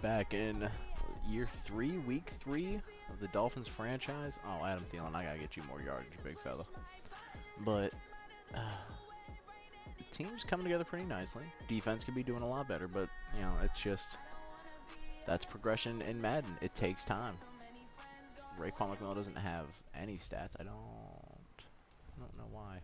back in year 3, week 3 of the Dolphins franchise. Oh, Adam Thielen, I gotta get you more yardage, big fella. But the team's coming together pretty nicely. Defense could be doing a lot better, but you know, it's just that's progression in Madden. It takes time. Raekwon McMillan doesn't have any stats. I don't know why.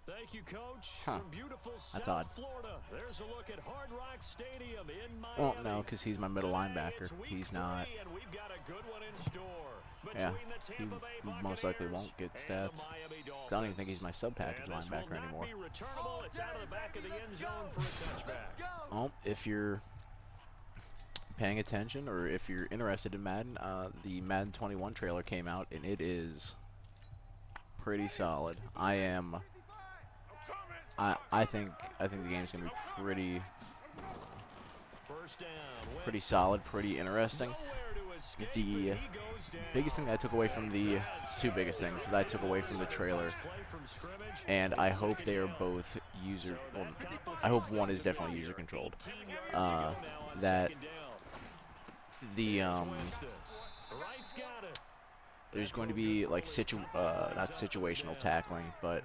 Thank you, Coach. Huh. From beautiful That's South odd. Florida, there's a look at Hard Rock Stadium in Miami. Well, no, because he's my middle linebacker. Today, He's not. and we've got a good one in store. Yeah, Between the he Tampa Bay most likely Buccaneers won't get and the stats. Miami 'Cause I don't even think he's my sub-package And this linebacker will not anymore. be returnable. It's out of the back of the end zone for a touchback. Oh, if you're paying attention or if you're interested in Madden, the Madden 21 trailer came out and it is pretty solid. I think the game's gonna be pretty solid, pretty interesting. The biggest thing that I took away from the two biggest things that I took away from the trailer, and I hope they are both user. Well, I hope one is definitely user controlled. That the there's going to be like not situational tackling, but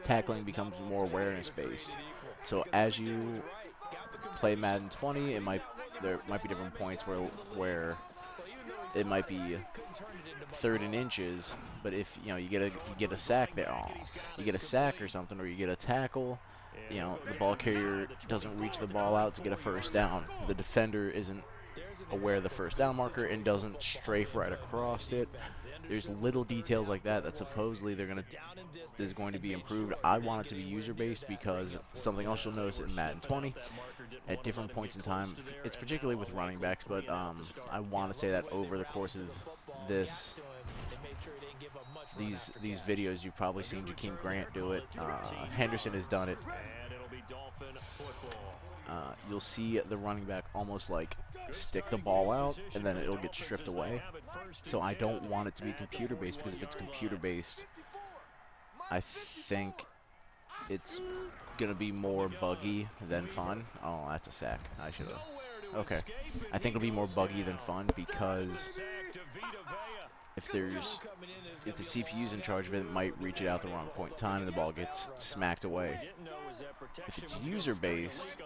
tackling becomes more awareness based. So as you play Madden 20, there might be different points where it might be 3rd and inches, but if you get a sack there, you get a sack or something, or you get a tackle, the ball carrier doesn't reach the ball out to get a first down. The defender isn't aware of the first down marker and doesn't strafe right across it. There's little details like that supposedly is going to be improved. I want it to be user-based because something else you'll notice in Madden 20 at different points in time, it's particularly with running backs, but I want to say that over the course of these videos, you've probably seen Jakeem Grant do it. Henderson has done it. You'll see the running back almost like stick the ball out and then it'll get stripped away. So I don't want it to be computer based, because if it's computer based, I think it's gonna be more buggy than fun. Oh, that's a sack. I should have. Okay, I think it'll be more buggy than fun, because if the CPU's in charge of it, it might reach it out the wrong point in time and the ball gets smacked away. If it's user-based,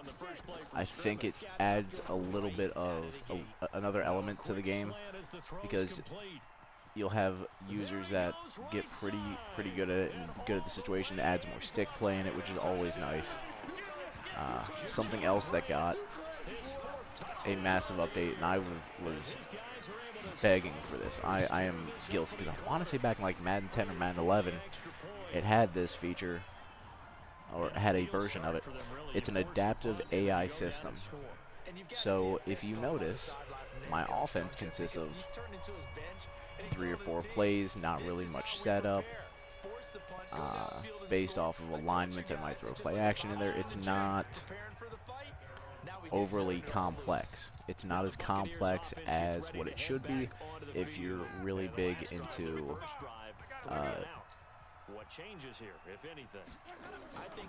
I think it adds a little bit of another element to the game, because you'll have users that get pretty good at it and good at the situation. It adds more stick play in it, which is always nice. Something else that got a massive update, and I was begging for this. I am guilty, because I want to say back in like Madden 10 or Madden 11, it had this feature, or had a version of it. It's an adaptive AI system. So if you notice, my offense consists of 3 or 4 plays, not really much setup. Based off of alignments, I might throw play action in there. It's not overly complex. It's not as complex as what it should be if you're really big into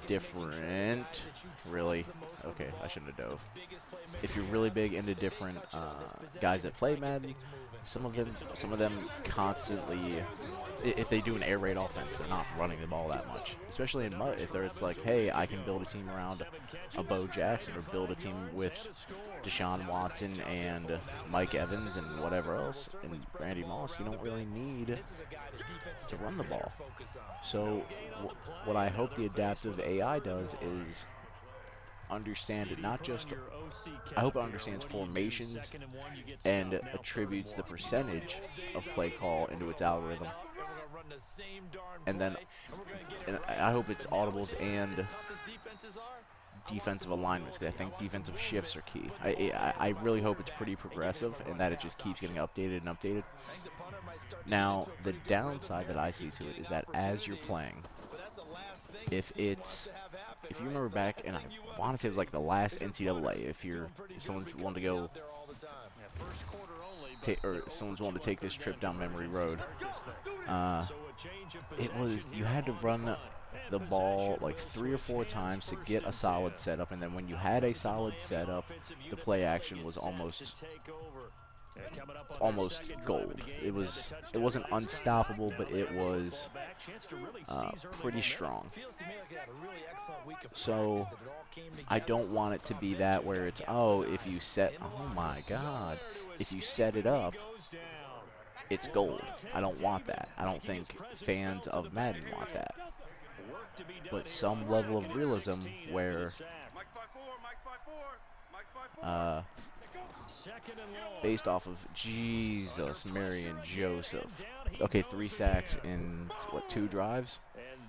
different, really, okay, I shouldn't have dove. If you're really big into different guys that play Madden, some of them constantly, if they do an air raid offense, they're not running the ball that much. Especially in MUT, if it's like, hey, I can build a team around a Bo Jackson, or build a team with Deshaun Watson and Mike Evans and whatever else, and Randy Moss, you don't really need to run the ball. So what I hope the adaptive AI does is understand it, not just, I hope it understands formations and attributes the percentage of play call into its algorithm. And then I hope it's audibles and defensive alignments, because I think defensive shifts are key. I really hope it's pretty progressive and that it just keeps getting updated and updated. Now, the downside that I see to it is that as you're playing, if you remember back, and I want to say it was like the last NCAA, if someone's wanting to go, or someone's wanting to take this trip down memory road, you had to run the ball like 3 or 4 times to get a solid setup, and then when you had a solid setup, the play action was almost gold. It wasn't unstoppable, but it was pretty strong. So I don't want it to be that where it's, oh, if you set, oh my god, if you set it up, it's gold. I don't want that. I don't think fans of Madden want that. But some level of realism where based off of Jesus, Mary, and Joseph. Okay, 3 sacks in, what, 2 drives?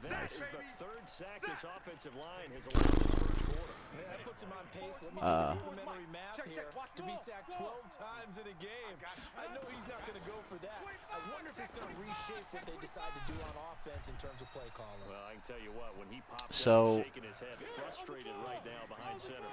Nice. That puts him on pace. Let me do rudimentary math here. To be sacked 12 times in a game. I know he's not going to go for that. I wonder if it's going to reshape what they decide to do on offense in terms of play calling. Well, I can tell you what, when he pops so, up, shaking his head, frustrated right now behind center.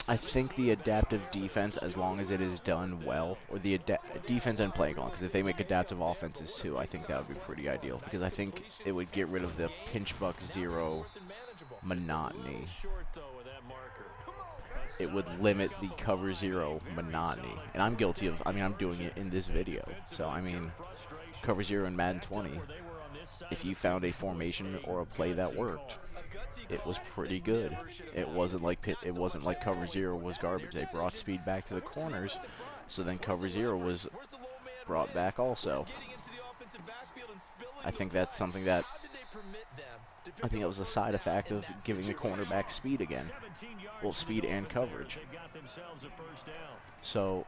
I think the adaptive defense, as long as it is done well, or the defense and play calling, because if they make adaptive offenses too, I think that would be pretty ideal. Because I think it would get rid of the pinch buck zero monotony. It would limit the cover zero monotony. And I'm guilty of, I mean, I'm doing it in this video. So, I mean, cover zero in Madden 20, if you found a formation or a play that worked, it was pretty good. It wasn't like cover zero was garbage. They brought speed back to the corners, so then cover zero was brought back also. I think that's something that, I think that was a side effect of giving the cornerback speed again. Well, speed and coverage. So,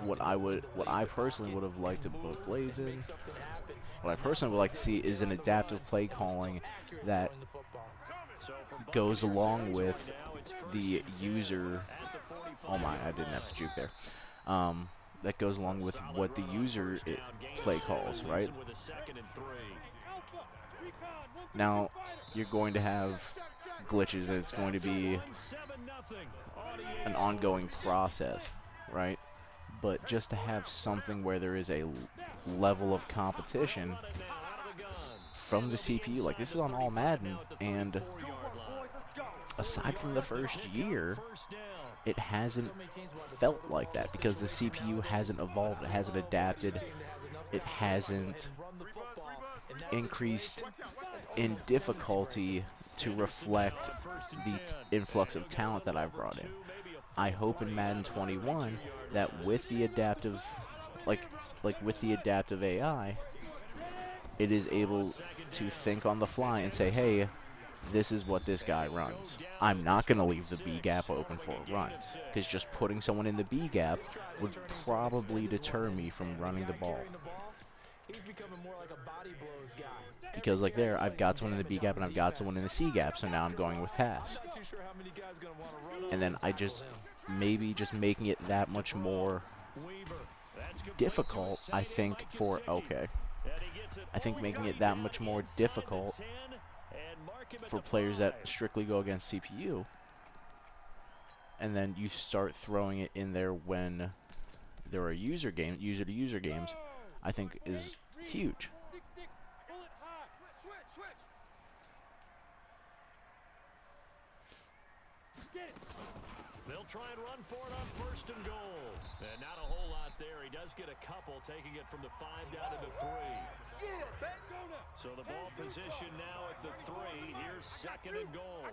what I personally would have liked to put Blades in, what I personally would like to see is an adaptive play calling that goes along with the user. Oh my, I didn't have to juke there. That goes along with what the user play calls, right? Now, you're going to have glitches, and it's going to be an ongoing process, right? But just to have something where there is a level of competition from the CPU, like this is on all Madden, and aside from the first year, it hasn't felt like that because the CPU hasn't evolved, it hasn't adapted, it hasn't increased in difficulty to reflect the influx of talent that I've brought in. I hope in Madden 21 that with the adaptive, like with the adaptive AI, it is able to think on the fly and say, hey, this is what this guy runs. I'm not going to leave the B gap open for a run, because just putting someone in the B gap would probably deter me from running the ball. Because like there, I've got someone in the B gap and I've got someone in the C gap, so now I'm going with pass. And then I just, maybe just making it that much more difficult, I think, for, okay. I think making it that much more difficult for players that strictly go against CPU. And then you start throwing it in there when there are user-to-user games, I think is huge. They'll try and run for it on 1st and goal. And not a whole lot there. He does get a couple, taking it from the 5 down to the 3. So the ball position now at the 3. Here's 2nd and goal.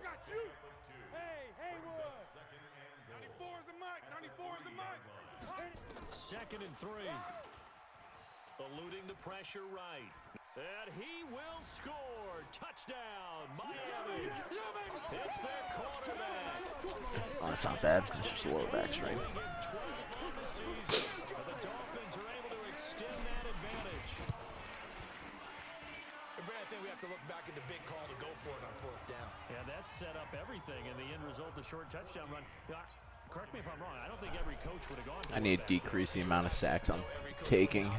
Hey, Haywood. 94 is the mic. 94 is the mic. 2nd and 3. Eluding the pressure right. And he will score. Touchdown, Miami. It's their quarterback. Oh, that's not bad. It's just a lower back strain. The Dolphins are able to extend that advantage. Brad, I think we have to look back at the big call to go for it on 4th down. Yeah, that set up everything, and the end result, the short touchdown run. Correct me if I'm wrong. I don't think every coach would have gone for it. I need to decrease the amount of sacks I'm taking.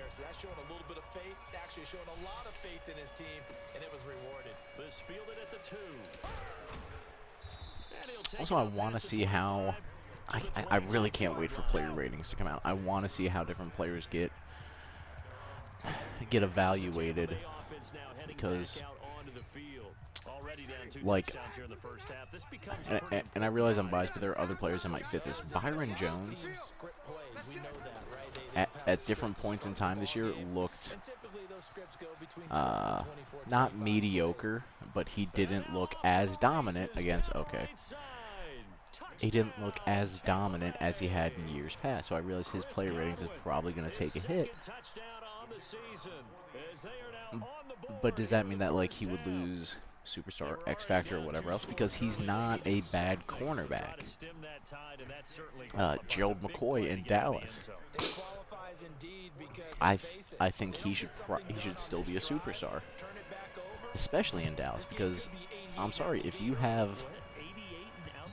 So that's showing a little bit of faith, actually showing a lot of faith in his team, and it was rewarded. This fielded at the 2. Also, I want to see how, I really can't wait for player ratings to come out. I want to see how different players get get evaluated, because like, and I realize I'm biased, but there are other players that might fit this. Byron Jones, at different points in time this year, looked not mediocre, but he didn't look as dominant against, he didn't look as dominant as he had in years past. So I realize his player ratings is probably going to take a hit. But does that mean that, like, he would lose superstar, X Factor, or whatever else? Because he's not a bad cornerback. Gerald McCoy in Dallas. I think he should still be a superstar, especially in Dallas, because I'm sorry, if you have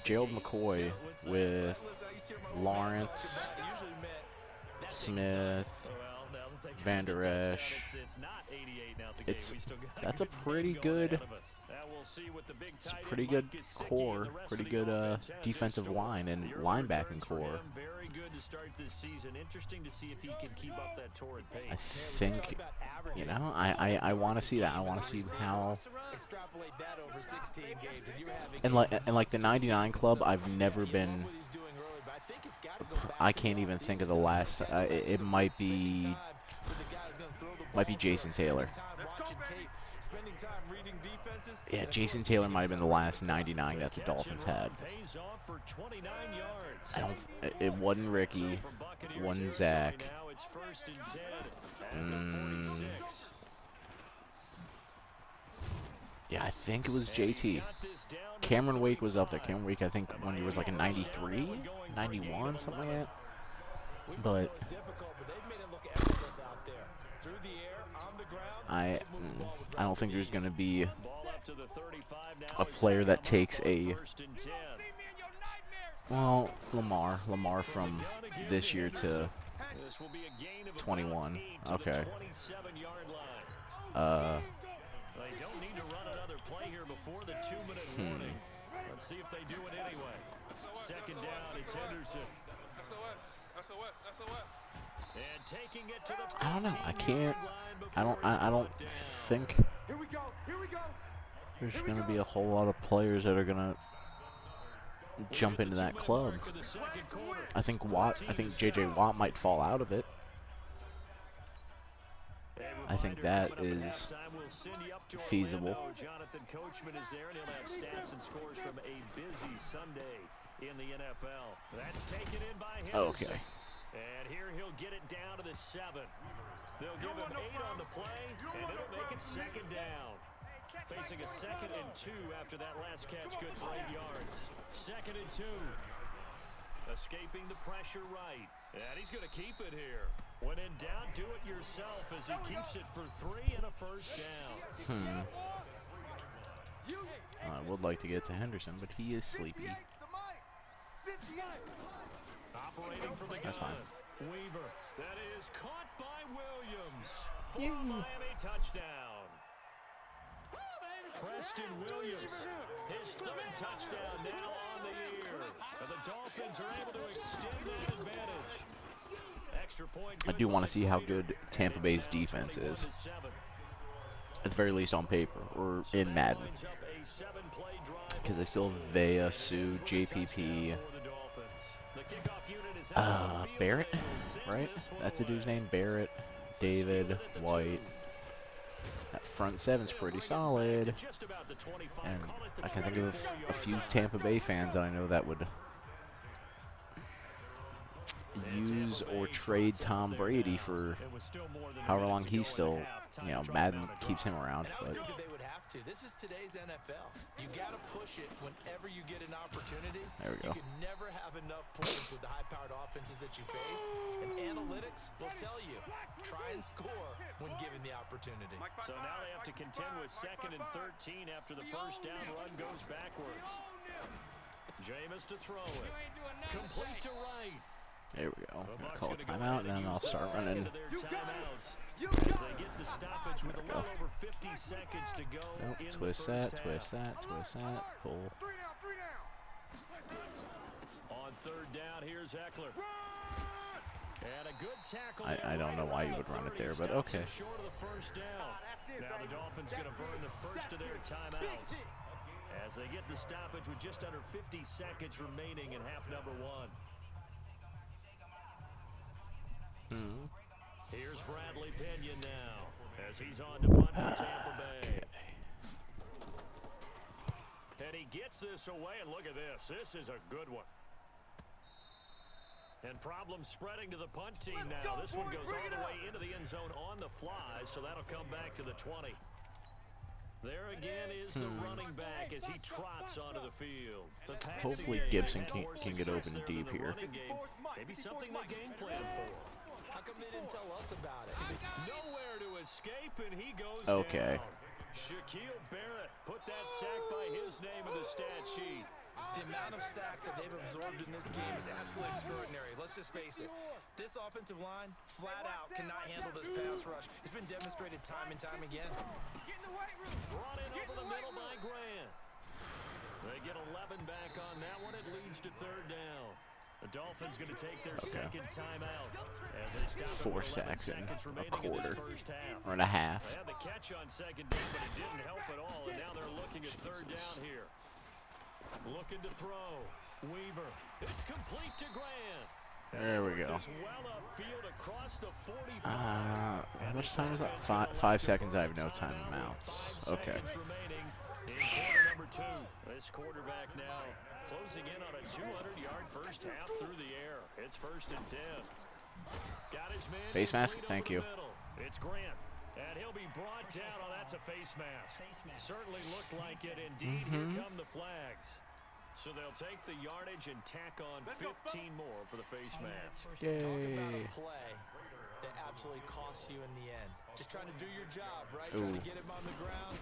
Gerald McCoy with Lawrence, Smith, Van Der Esch, that's a pretty good core, pretty good defensive line and linebacking core. I think, you know, I want to see that. I want to see how. And like the 99 Club, I've never been. I can't even think of the last. It might be Jason Taylor. Yeah, Jason Taylor might have been the last 99 that the Dolphins had. It wasn't Ricky, it wasn't Zach. Yeah, I think it was JT. Cameron Wake was up there. Cameron Wake, I think, one year was like a 93, 91, something like that. But I don't think there's going to be a player that takes a, well, Lamar from this year to 21. Okay. Let's see if they do it anyway. Second down, it's Henderson. And taking it to the, I don't know. I don't think there's going to be a whole lot of players that are going to jump into that club. I think JJ Watt might fall out of it. I think that is feasible. Jonathan Coachman is there, and he'll have stats and scores from a busy Sunday in the NFL. That's taken in by Henderson. Okay. And here he'll get it down to the 7. They'll give him 8 on the play, and it'll make it second down. Facing a 2nd and 2 after that last catch, good for 8 yards. 2nd and 2. Escaping the pressure right. And he's going to keep it here. When in doubt, do it yourself as he keeps it for 3 and a first down. I would like to get to Henderson, but he is sleepy. Operating from the gun. That's fine. Weaver. That is caught by Williams for a Miami touchdown. Preston Williams, his 3rd touchdown now on the year. And the Dolphins are able to extend that advantage. Extra point. I do want to see how good Tampa Bay's defense is. At the very least on paper, or in Madden. Because they still have Vea, Sue, JPP, Barrett, right? That's the dude's name, Barrett, David, White. That front 7's pretty solid. And I can think of a few Tampa Bay fans that I know that would use or trade Tom Brady for however long he's still, you know, Madden keeps him around. But this is today's NFL. You got to push it whenever you get an opportunity. There we go. You can never have enough points with the high-powered offenses that you face, and analytics will tell you, try and score when given the opportunity. So now they have to contend with 2nd and 13 after the first down run goes backwards. Jameis to throw it. Complete to right. There we go. I'm going to call a timeout, and then I'll start running. As they get the stoppage with a little over 50 seconds to go. Nope, twist that, twist that, twist that, pull. On 3rd down, here's Eckler. And a good tackle I don't know why you would run it there, but okay. Short of the first down. Now the Dolphins going to burn the first of their timeouts as they get the stoppage with just under 50 seconds remaining in half number 1. Here's Bradley Pinion now as he's on to punt for Tampa Bay. And he gets this away, and look at this. This is a good one. And problems spreading to the punt team now. This one goes all the way into the end zone on the fly, so that'll come back to the 20. There again is the running back as he trots onto the field. Hopefully Gibson can get open deep here. Maybe something they game plan for. How come they didn't tell us about it? Nowhere to escape, and he goes Okay. down. Shaquille Barrett put that sack by his name in the stat sheet. The amount of sacks that they've absorbed in this game is absolutely extraordinary. Let's just face it. This offensive line, flat out, cannot handle this pass rush. It's been demonstrated time and time again. Brought in over the middle by Grant. They get 11 back on that one. It leads to third down. The Dolphins going to take their second timeout as they stop 4 sacks in a quarter or in and a half. They had the catch on second down, but it didn't help at all, and now they're looking at third down here. Looking to throw. Weaver. It's complete to Grant. There we go. Well upfield across the 45. How much time is that? 5 seconds. I have no timeouts. Okay. Remaining in quarter number 2. This quarterback now closing in on a 200-yard first half through the air. It's 1st and 10. Got his man face mask. Thank you. It's Grant. And he'll be brought down. Oh, that's a face mask. Certainly looked like it. Indeed, here come the flags. So they'll take the yardage and tack on 15 more for the face mask. Yay. Talk about a play that absolutely costs you in the end. Just trying to do your job, right? Trying to get him on the ground.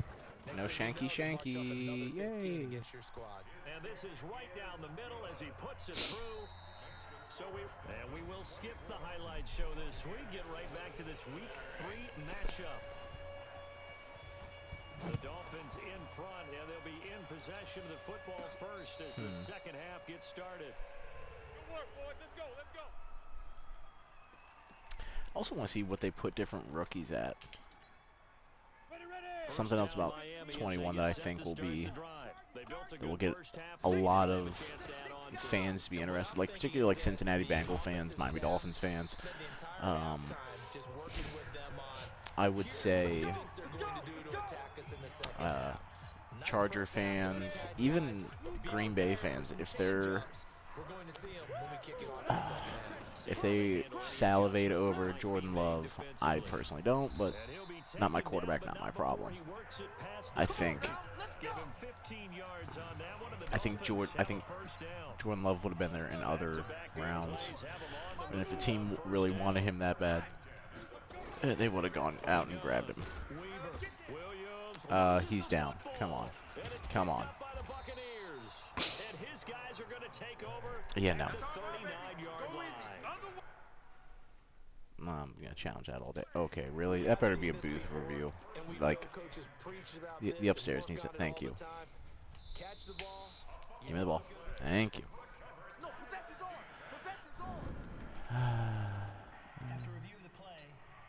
No shanky. Yay. Against your squad. And this is right down the middle as he puts it through. So we will skip the highlight show this week. Get right back to this week 3 matchup. The Dolphins in front, and they'll be in possession of the football first as the second half gets started. Good work, boys. Let's go. Let's go. I also want to see what they put different rookies at. Ready. Something else about 21 that I think will get a lot of fans to be interested, like particularly like Cincinnati Bengal fans, Miami Dolphins fans. I would say Charger fans, even Green Bay fans, if they salivate over Jordan Love, I personally don't, but not my quarterback, not my problem. I think Jordan Love would have been there in other rounds, and if the team really wanted him that bad, they would have gone out and grabbed him. He's down. Come on. Yeah, no. I'm gonna challenge that all day. Okay, really? That better be a booth review. Like, the upstairs needs it. Thank you. Give me the ball. Thank you. After review of the play,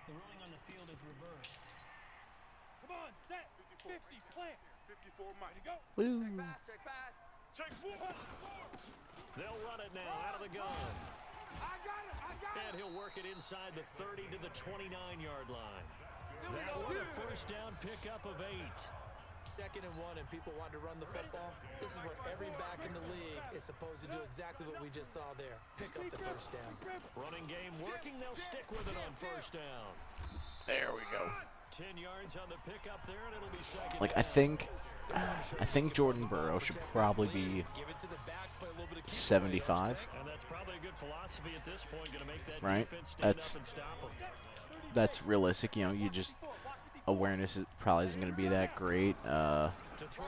the ruling on the field is reversed. Come on, set. 50, plant. 54, mighty go. Woo. Check pass. They'll run it now out of the gun. I got it. And he'll work it inside the 30 to the 29-yard line. That one a first down pickup of 8. 2nd and 1 and people want to run the football. This is where every back in the league is supposed to do exactly what we just saw there. Pick up the first down. Running game working. They'll stick with it on first down. There we go. 10 yards on the pickup there, and it'll be second Like, down. I think Jordan Burrow should probably be 75. And that's probably a good philosophy at this point, going to make that Right? defense stand up and stop them. That's realistic. You know, you just awareness probably isn't going to be that great.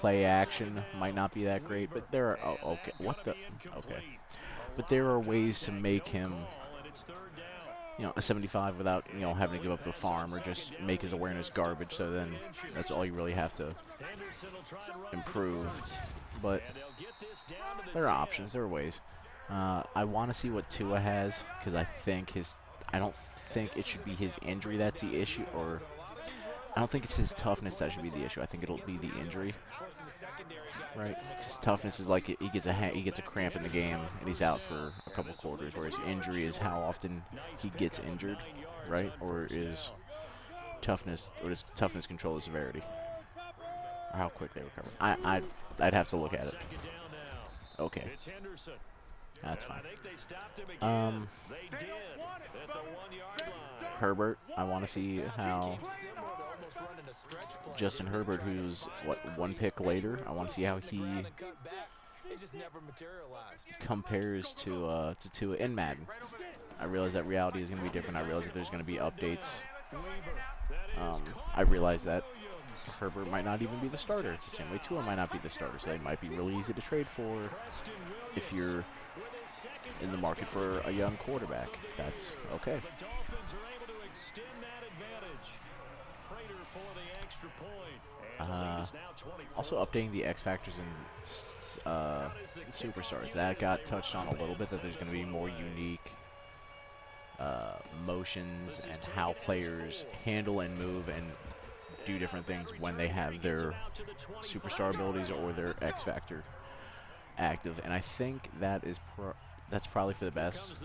Play action might not be that great, but there are But there are ways to make him, you know, a 75 without, you know, having to give up the farm or just make his awareness garbage. So then that's all you really have to improve. But there are options. There are ways. I want to see what Tua has because I think his I don't think it should be his injury that's the issue, or I don't think it's his toughness that should be the issue. I think it'll be the injury, right? Because toughness is like he gets a cramp in the game and he's out for a couple quarters, whereas injury is how often he gets injured, right? Or is toughness control the severity, or how quick they recover? I'd have to look at it. Okay, that's fine. Herbert, I want to see how Justin Herbert, who's what, 1 pick later, I want to see how he compares to Tua in Madden. I realize that reality is going to be different. I realize that there's going to be updates. I realize that Herbert might not even be the starter, the same way Tua might not be the starter, so they might be really easy to trade for if you're in the market for a young quarterback. That's okay. Also updating the X Factors and Superstars. That got touched on a little bit, that there's going to be more unique motions and how players handle and move and do different things when they have their Superstar abilities or their X Factor active. And I think that is that's probably for the best.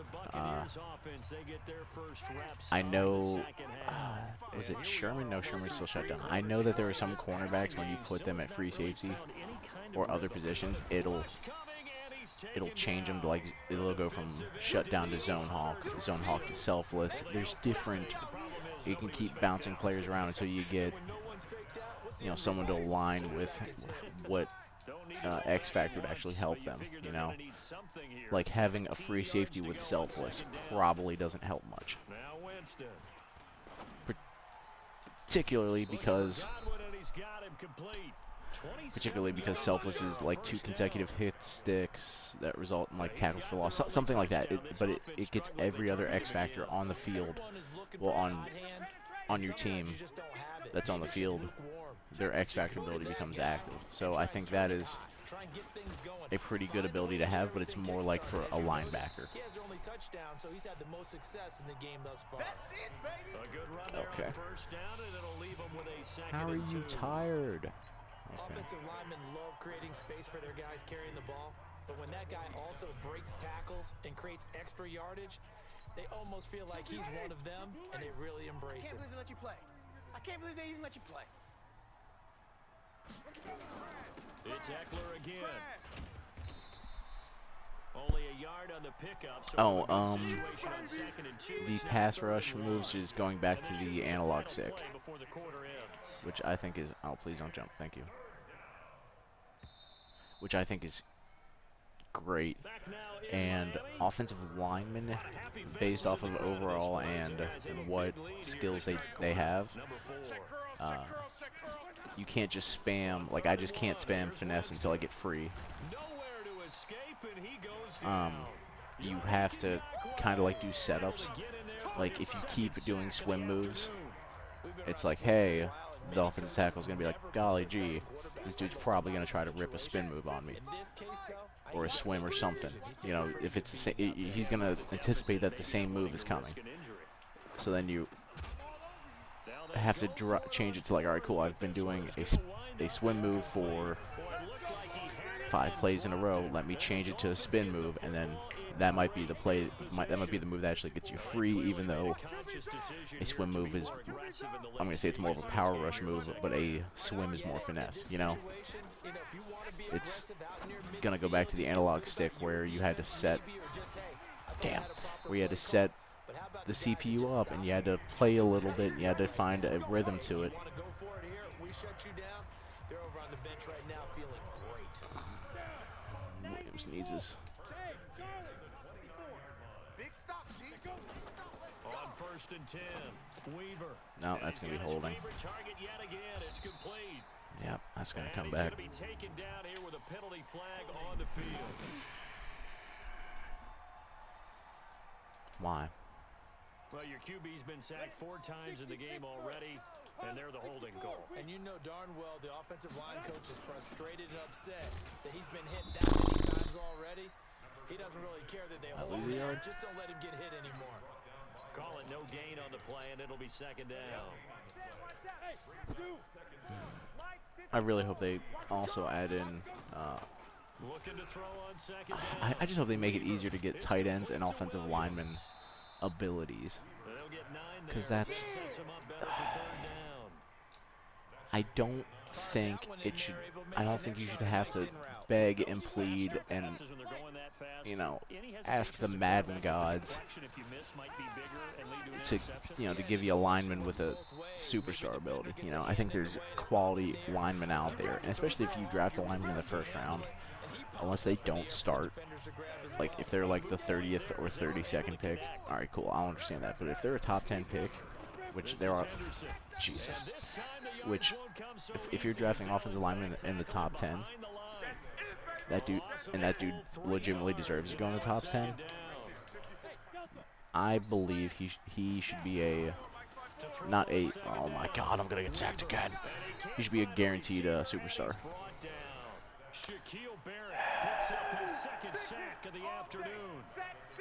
I know, was it Sherman? No, Sherman's still shut down. I know that there are some cornerbacks, when you put them at free safety or other positions, it'll change them to, like, it'll go from shut down to zone hawk to selfless. There's different, you can keep bouncing players around until you get, you know, someone to align with what X Factor would actually help them, you know. Like having a free safety with selfless probably doesn't help much. Particularly because selfless is like 2 consecutive hit sticks that result in like tackles for loss, something like that. But it gets every other X Factor on the field, well, on your team that's on the field, their X Factor ability becomes active. So I think that is a pretty good ability to have, but it's more like for a linebacker. Okay. How are you tired? Okay. Offensive linemen love creating space for their guys carrying the ball, but when that guy also breaks tackles and creates extra yardage, they almost feel like he's one of them, and they really embrace him. I can't believe they let you play. I can't believe they even let you play. It's Eckler again. Only a yard on the pickup. So the pass rush moves is going back to the analog stick, which I think is, oh, please don't jump, thank you. Which I think is great. And offensive linemen, based off of overall and what skills they have, you can't just spam, like I just can't spam finesse until I get free. You have to kind of like do setups. Like if you keep doing swim moves, it's like, hey, the offensive tackle is going to be like, golly gee, this dude's probably going to try to rip a spin move on me. Or a swim or something. You know, if it's the same, he's going to anticipate that the same move is coming. So then you have to change it to like, all right, cool, I've been doing a swim move for 5 plays in a row. Let me change it to a spin move, and then that might be the play. That might be the move that actually gets you free, even though a swim move is, I'm gonna say it's more of a power rush move, but a swim is more finesse. You know, it's gonna go back to the analog stick where you had to set, where you had to set the CPU up, and you had to play a little bit, and you had to find a rhythm to it. Williams needs his. On 1st and 10, Weaver. No, that's gonna be holding. Yep, that's gonna come back. He's gonna be taken down here with a penalty flag on the field. Why? Well, your QB's been sacked 4 times in the game already, and they're the holding call. And you know darn well the offensive line coach is frustrated and upset that he's been hit that many times already. He doesn't really care that they hold him. Just don't let him get hit anymore. Call it no gain on the play, and it'll be second down. I really hope they also add in. Looking to throw on second down. I just hope they make it easier to get tight ends and offensive linemen abilities, because that's. I don't think it should. I don't think you should have to beg and plead and, you know, ask the Madden gods to, you know, to give you a lineman with a superstar ability. You know, I think there's quality linemen out there, and especially if you draft a lineman in the first round, unless they don't start, like if they're like the 30th or 32nd pick, all right, cool, I'll understand that. But if they're a top 10 pick, which there are, Jesus, which if you're drafting offensive lineman in the top 10, that dude legitimately deserves to go in the top 10. I believe he should be a, not a, oh my God, I'm gonna get sacked again. He should be a guaranteed superstar. Shaquille Barrett picks up his second sack of the afternoon.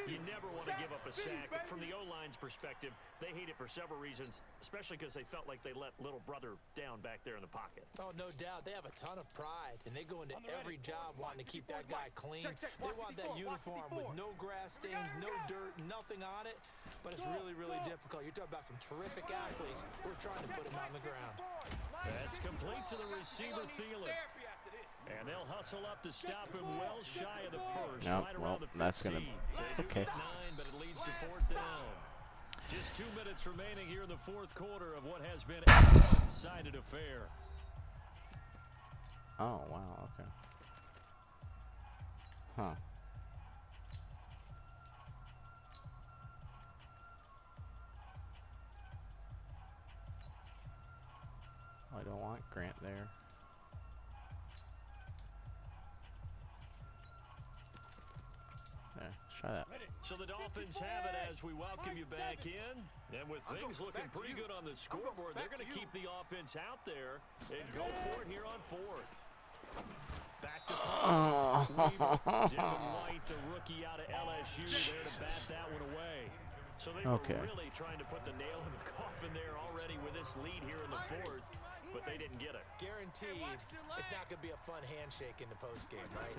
You never want to give up a sack, but from the O-line's perspective, they hate it for several reasons, especially because they felt like they let little brother down back there in the pocket. Oh, no doubt. They have a ton of pride, and they go into every job wanting to keep that guy clean. They want that uniform with no grass stains, no dirt, nothing on it, but it's really, really difficult. You're talking about some terrific athletes. We're trying to put him on the ground. That's complete to the receiver, Thielen. And they'll hustle up to stop him well shy of the first. No, right well, around the 15. that's gonna. Okay. 9, but it leads to fourth down. Just 2 minutes remaining here in the fourth quarter of what has been a one-sided affair. Oh wow. Okay. Huh. I don't want Grant there. Let's try that. So the Dolphins have it as we welcome you back in. And with things looking pretty good on the scoreboard, they're going to keep the offense out there and go for it here on fourth. Back to Devin White, the rookie out of LSU, there to bat that one away. So they were really trying to put the nail in the coffin there already with this lead here in the fourth, but they didn't get it. Guaranteed, it's not going to be a fun handshake in the postgame, right?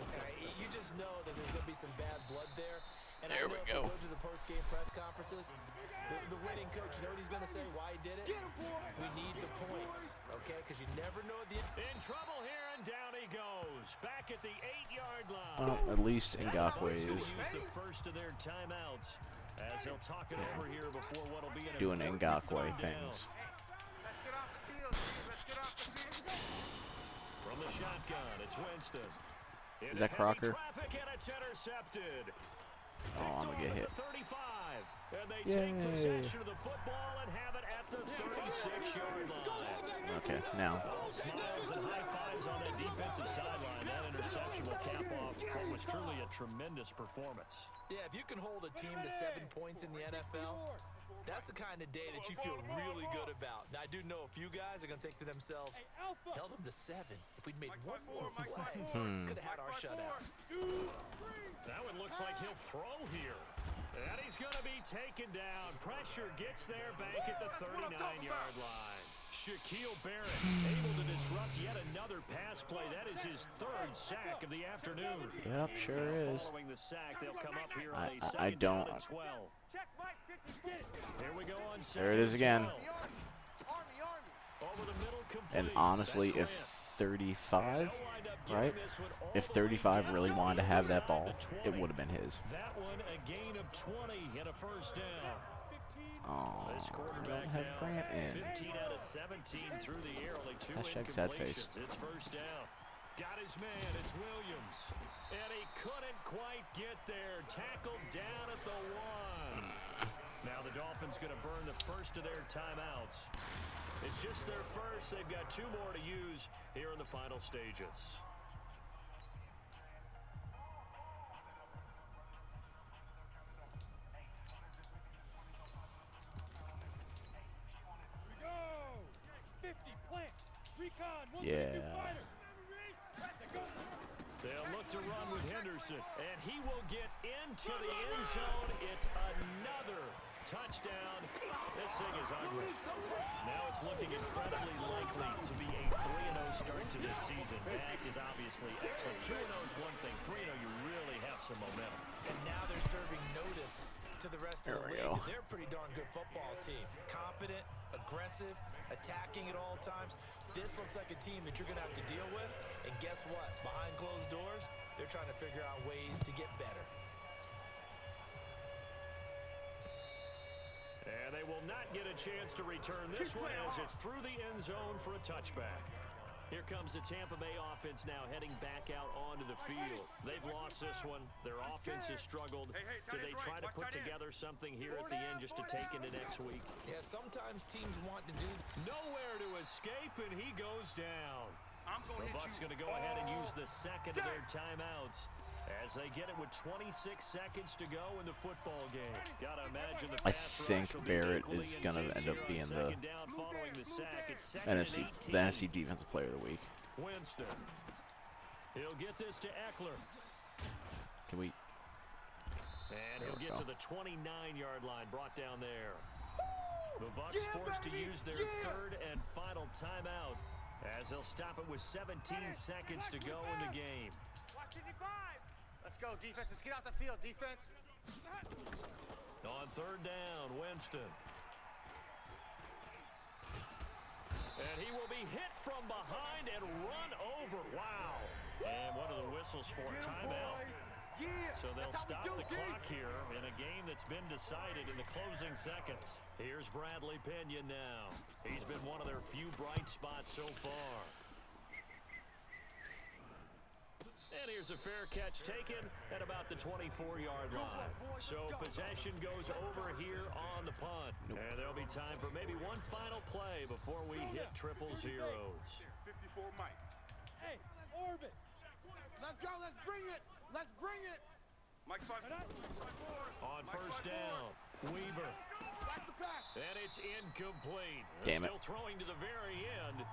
You just know that there's going to be some bad blood there. And there we go. If you go to the postgame press conferences, the winning coach, you know what he's going to say, why he did it? We need the points, okay? Because you never know the... In trouble here, and down he goes. Back at the 8-yard line. Well, at least Ngakwe is use the first of their timeouts as they'll talk it over here before what'll be doing Ngakwe things. From the shotgun, it's Winston. Is that Crocker? Traffic, and it's intercepted. Oh, I'm gonna get hit. 35, and they take possession of the football and have it at the 36-yard line. Okay, now. All smiles and high fives on that defensive sideline. That interception will cap off what was truly a tremendous performance. Yeah, if you can hold a team to 7 points in the NFL, that's the kind of day that you feel really good about. Now, I do know a few guys are going to think to themselves, held them to 7. If we'd made one more play, could have had our shutout. That one looks like he'll throw here. And he's going to be taken down. Pressure gets there back at the 39-yard line. Shaquille Barrett able to disrupt yet another pass play. That is his 3rd sack of the afternoon. Yep, sure is. Following the sack, they'll come up here on a I don't. 12. Here we go on there it is again. Over the middle, and honestly, if 35, right? If 35 really wanted to have that ball, it would have been his. That one a gain of 20 and a first down. Oh, I don't have Grant in. 15 out of 17 through the air, only 2 Hashtag sad face. It's first down. Got his man, it's Williams. And he couldn't quite get there. Tackled down at the 1. Now the Dolphins going to burn the first of their timeouts. It's just their first. They've got 2 more to use here in the final stages. Yeah. They'll look to run with Henderson, and he will get into the end zone. It's another Touchdown. This thing is ugly. Now it's looking incredibly likely to be a 3-0 start to this season. That is obviously excellent. 2-0 is one thing. 3-0, you really have some momentum. And now they're serving notice to the rest of the league. They're a pretty darn good football team. Confident, aggressive, attacking at all times. This looks like a team that you're going to have to deal with. And guess what? Behind closed doors, they're trying to figure out ways to get better. And they will not get a chance to return this one as it's through the end zone for a touchback. Here comes the Tampa Bay offense now heading back out onto the field. They've lost this one. Their offense has struggled. Do they try to put together something here at the end just to take into next week? Yeah, sometimes teams want to do... Nowhere to escape, and he goes down. The Bucs going to go ahead and use the second of their timeouts as they get it with 26 seconds to go in the football game. Gotta imagine the I think Barrett is going to end up being the NFC Defensive Player of the Week. Winston. He'll get this to Eckler. Can we? And he'll get to the 29-yard line, brought down there. The Bucs forced to use their third and final timeout as they'll stop it with 17 seconds to go in the game. Let's go, defense. Let's get out the field, defense. On third down, Winston. And he will be hit from behind and run over. Wow. And what are the whistles for? Timeout. So they'll stop the clock here in a game that's been decided in the closing seconds. Here's Bradley Pinion now. He's been one of their few bright spots so far. And here's a fair catch taken at about the 24-yard line. So possession goes over here on the punt. And there'll be time for maybe one final play before we hit triple zeros. 54 Mike. Hey, orbit. Let's go. Let's bring it. Let's bring it. Mike 5. On first down, Weaver. And it's incomplete. Damn it. Still throwing to the very end.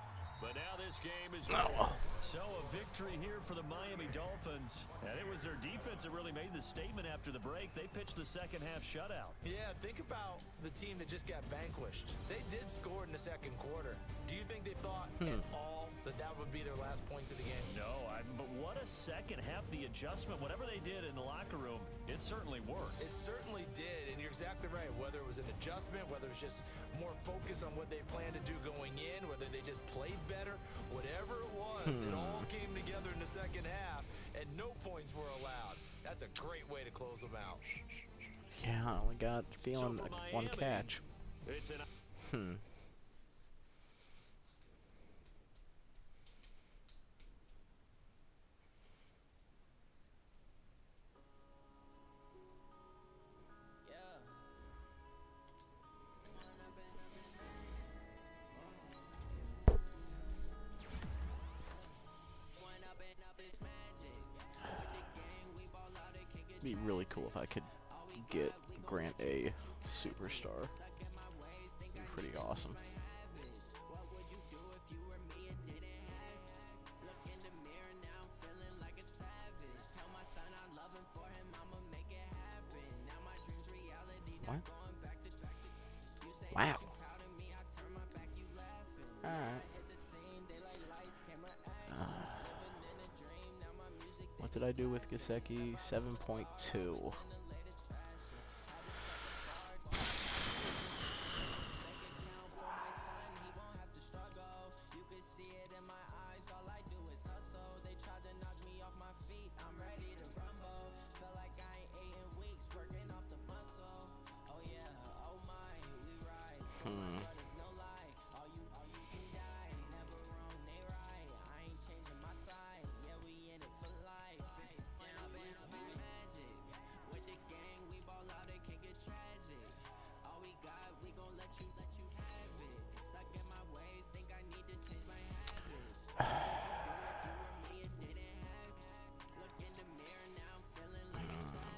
But now this game is over. So a victory here for the Miami Dolphins. And it was their defense that really made the statement after the break. They pitched the second half shutout. Yeah, think about the team that just got vanquished. They did score in the second quarter. Do you think they thought at all that that would be their last points of the game? No, but what a second half. The adjustment, whatever they did in the locker room, it certainly worked. It certainly did, and you're exactly right. Whether it was an adjustment, whether it was just more focus on what they planned to do going in, whether they just played better, whatever it was, it all came together in the second half, and no points were allowed. That's a great way to close them out. Yeah, I only got feeling like one catch. It's an It'd be really cool if I could get Grant a superstar. Pretty awesome. What? Wow. Alright. What did I do with Gesicki? 7.2.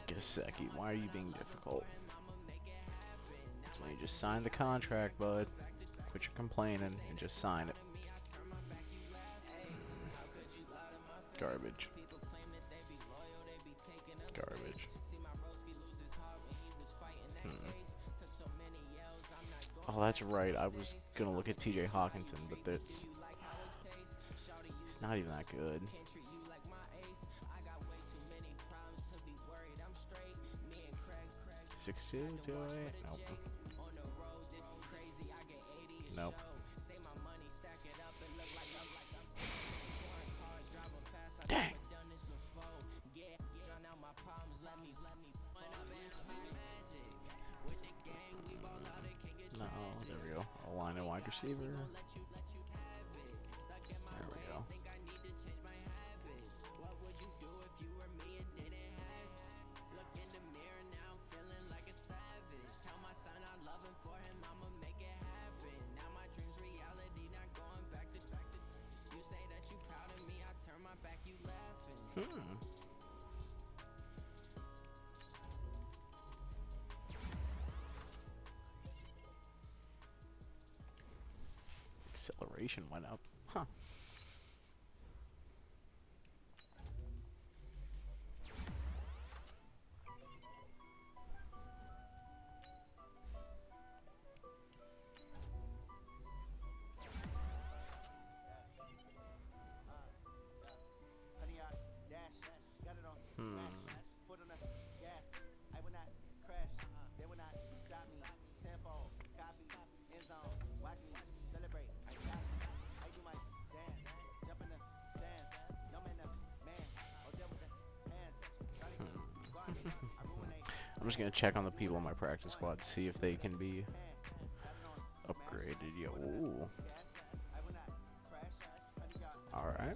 Gesicki, why are you being difficult? That's when you just sign the contract, bud. Quit your complaining and just sign it. Garbage. Garbage. Oh, that's right. I was gonna look at TJ Hawkinson, but that's he's not even that good. 6'2", 208? Nope. Nope. Dang. No, there we go. A line and wide receiver. There we go. Acceleration went up. Huh. I'm just gonna check on the people in my practice squad to see if they can be upgraded. Yo, ooh. All right.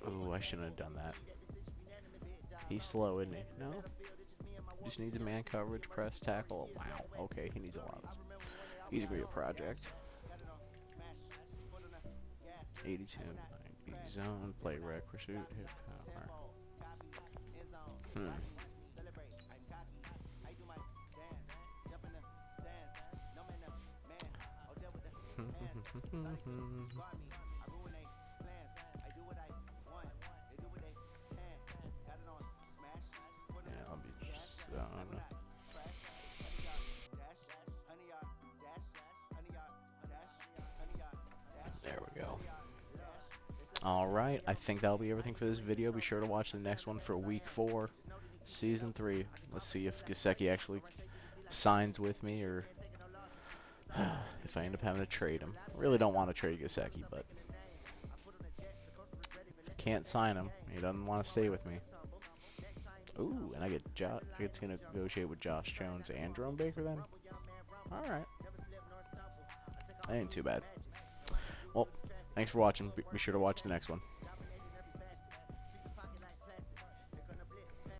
Ooh, I shouldn't have done that. He's slow, isn't he? No. Just needs a man coverage, press, tackle. Wow. Okay, he needs a lot. He's gonna be a project. 82, 90, zone, play rec, pursuit, hit power. Yeah, I'll be zone. There we go. Alright, I think that'll be everything for this video. Be sure to watch the next one for week 4, season 3. Let's see if Gesicki actually signs with me, or if I end up having to trade him. Really don't want to trade Gesicki, but if I can't sign him, he doesn't want to stay with me. Ooh, and I get to negotiate with Josh Jones and Jerome Baker then? Alright. That ain't too bad. Well, thanks for watching. Be sure to watch the next one.